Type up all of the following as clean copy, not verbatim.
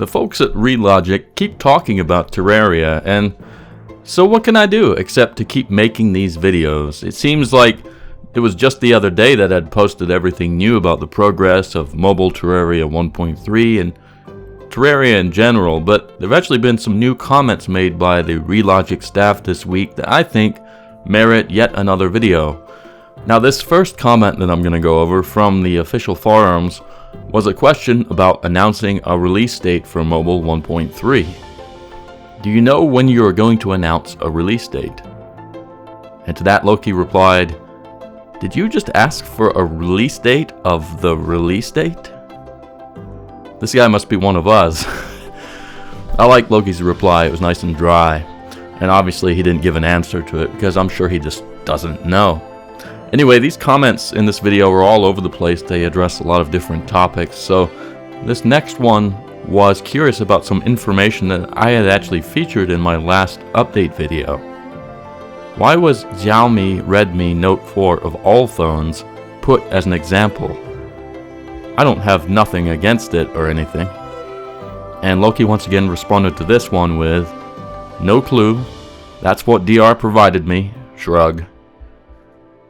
The folks at ReLogic keep talking about Terraria, and so what can I do except to keep making these videos? It seems like it was just the other day that I'd posted everything new about the progress of mobile Terraria 1.3 and Terraria in general, but there have actually been some new comments made by the ReLogic staff this week that I think merit yet another video. Now, this first comment that I'm going to go over from the official forums was a question about announcing a release date for mobile 1.3. Do you know when you are going to announce a release date? And to that, Loki replied, "Did you just ask for a release date of the release date?" This guy must be one of us. I like Loki's reply. It was nice and dry. And obviously he didn't give an answer to it because I'm sure he just doesn't know. Anyway, these comments in this video are all over the place. They address a lot of different topics. So this next one was curious about some information that I had actually featured in my last update video. Why was Xiaomi Redmi Note 4 of all phones put as an example? I don't have nothing against it or anything. And Loki once again responded to this one with, "No clue. That's what DR provided me. Shrug."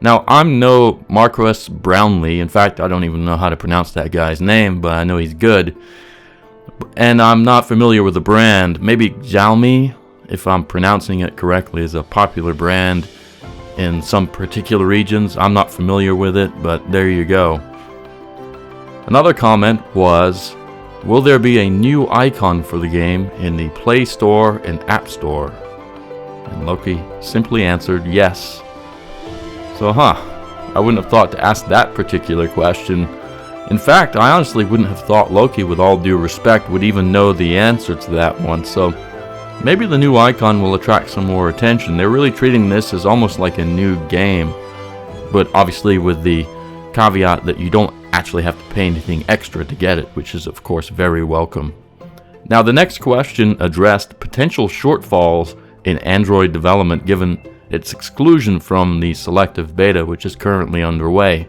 Now, I'm no Marcus Brownlee. In fact, I don't even know how to pronounce that guy's name, but I know he's good. And I'm not familiar with the brand. Maybe Xiaomi, if I'm pronouncing it correctly, is a popular brand in some particular regions. I'm not familiar with it, but there you go. Another comment was, will there be a new icon for the game in the Play Store and App Store? And Loki simply answered yes. So, I wouldn't have thought to ask that particular question. In fact, I honestly wouldn't have thought Loki, with all due respect, would even know the answer to that one. So maybe the new icon will attract some more attention. They're really treating this as almost like a new game, but obviously with the caveat that you don't actually have to pay anything extra to get it, which is of course very welcome. Now, the next question addressed potential shortfalls in Android development given its exclusion from the selective beta, which is currently underway.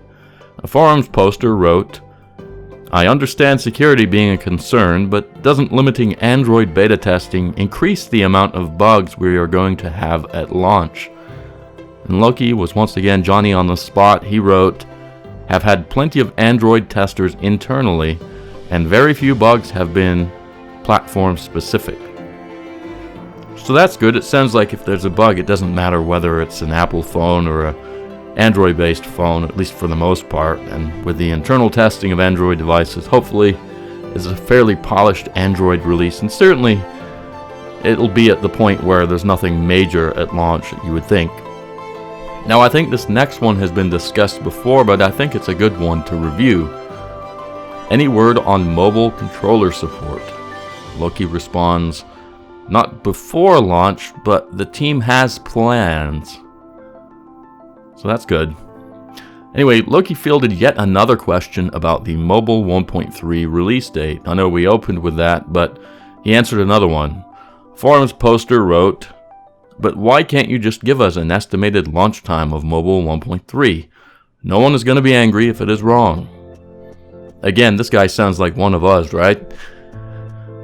A forums poster wrote, "I understand security being a concern, but doesn't limiting Android beta testing increase the amount of bugs we are going to have at launch?" And Loki was once again Johnny on the spot. He wrote, "Have had plenty of Android testers internally, and very few bugs have been platform specific." So that's good. It sounds like if there's a bug, it doesn't matter whether it's an Apple phone or a Android-based phone, at least for the most part. And with the internal testing of Android devices, hopefully is a fairly polished Android release, and certainly it'll be at the point where there's nothing major at launch, you would think. Now, I think this next one has been discussed before, but I think it's a good one to review. Any word on mobile controller support? Loki responds, "Not before launch, but the team has plans." So that's good. Anyway, Loki fielded yet another question about the mobile 1.3 release date. I know we opened with that, but he answered another one. Forums poster wrote, "But why can't you just give us an estimated launch time of mobile 1.3? No one is going to be angry if it is wrong." Again, this guy sounds like one of us, right?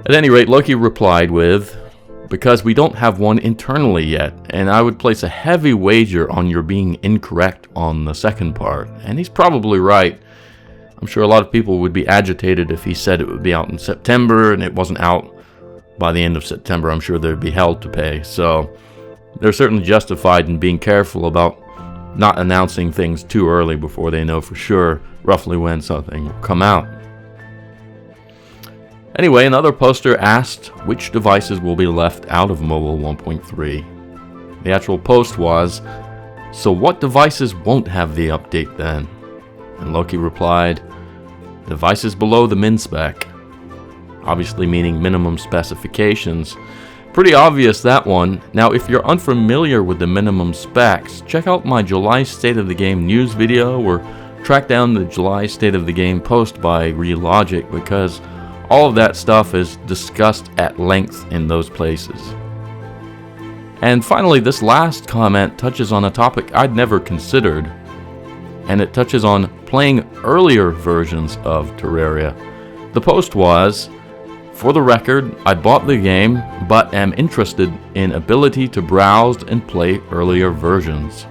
At any rate, Loki replied with, "Because we don't have one internally yet, and I would place a heavy wager on your being incorrect on the second part." And he's probably right. I'm sure a lot of people would be agitated if he said it would be out in September and it wasn't out by the end of September. I'm sure there'd be hell to pay. So they're certainly justified in being careful about not announcing things too early before they know for sure roughly when something will come out. Anyway, another poster asked which devices will be left out of mobile 1.3. The actual post was, "So what devices won't have the update then?" And Loki replied, "Devices below the min spec." Obviously meaning minimum specifications. Pretty obvious, that one. Now, if you're unfamiliar with the minimum specs, check out my July State of the Game news video or track down the July State of the Game post by ReLogic, because all of that stuff is discussed at length in those places. And finally, this last comment touches on a topic I'd never considered, and it touches on playing earlier versions of Terraria. The post was, For the record, I bought the game, but am interested in ability to browse and play earlier versions.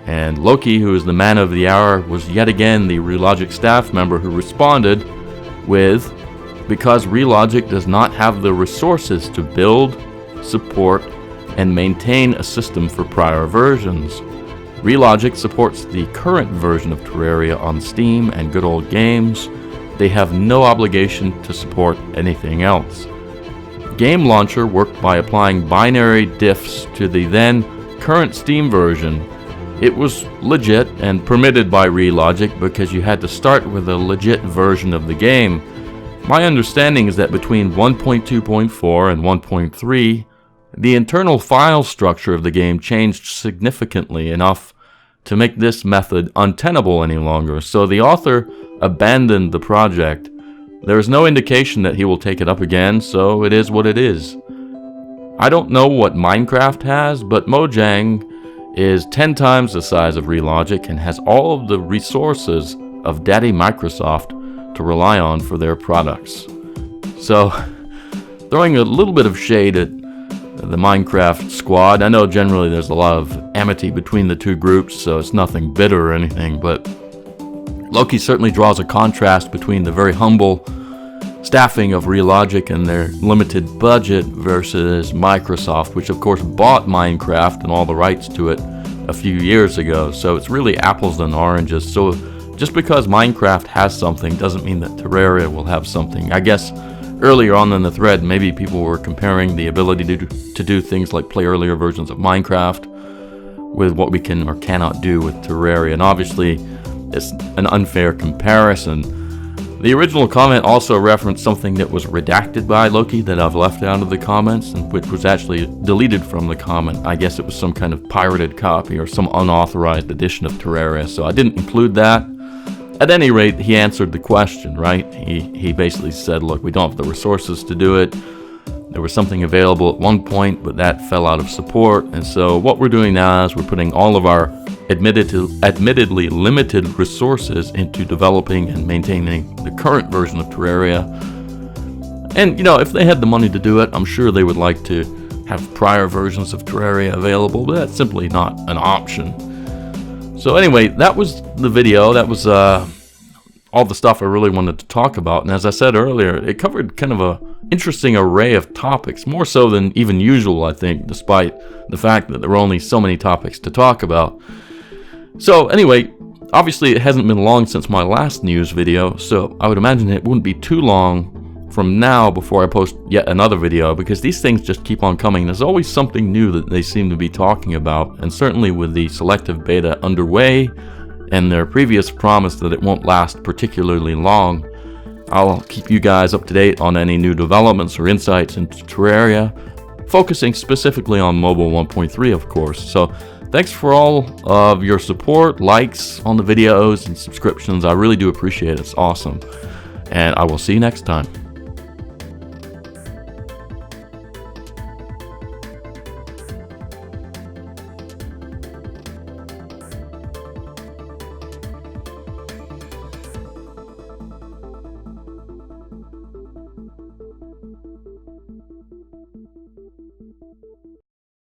And Loki, who is the man of the hour, was yet again the Relogic staff member who responded with, because Relogic does not have the resources to build, support, and maintain a system for prior versions. Relogic supports the current version of Terraria on Steam and Good Old Games. They have no obligation to support anything else. Game Launcher worked by applying binary diffs to the then current Steam version. It was legit and permitted by Relogic because you had to start with a legit version of the game. My understanding is that between 1.2.4 and 1.3, the internal file structure of the game changed significantly enough to make this method untenable any longer, so the author abandoned the project. There is no indication that he will take it up again, so it is what it is. I don't know what Minecraft has, but Mojang is 10 times the size of Relogic and has all of the resources of Daddy Microsoft to rely on for their products. So, throwing a little bit of shade at the Minecraft squad. I know generally there's a lot of amity between the two groups, so it's nothing bitter or anything, but Loki certainly draws a contrast between the very humble staffing of Relogic and their limited budget versus Microsoft, which of course bought Minecraft and all the rights to it a few years ago. So it's really apples and oranges. So just because Minecraft has something doesn't mean that Terraria will have something. I guess earlier on in the thread, maybe people were comparing the ability to do things like play earlier versions of Minecraft with what we can or cannot do with Terraria, and obviously it's an unfair comparison. The original comment also referenced something that was redacted by Loki that I've left out of the comments, and which was actually deleted from the comment. I guess it was some kind of pirated copy or some unauthorized edition of Terraria, so I didn't include that. At any rate, he answered the question, right? He basically said, look, we don't have the resources to do it. There was something available at one point, but that fell out of support. And so what we're doing now is we're putting all of our admittedly limited resources into developing and maintaining the current version of Terraria. And, you know, if they had the money to do it, I'm sure they would like to have prior versions of Terraria available, but that's simply not an option. So anyway, that was the video. That was all the stuff I really wanted to talk about. And as I said earlier, it covered kind of a interesting array of topics, more so than even usual, I think, despite the fact that there were only so many topics to talk about. So anyway, obviously it hasn't been long since my last news video, so I would imagine it wouldn't be too long from now before I post yet another video, because these things just keep on coming. There's always something new that they seem to be talking about, and certainly with the selective beta underway and their previous promise that it won't last particularly long, I'll keep you guys up to date on any new developments or insights into Terraria, focusing specifically on mobile 1.3, of course. So thanks for all of your support, likes on the videos, and subscriptions. I really do appreciate it. It's awesome. And I will see you next time.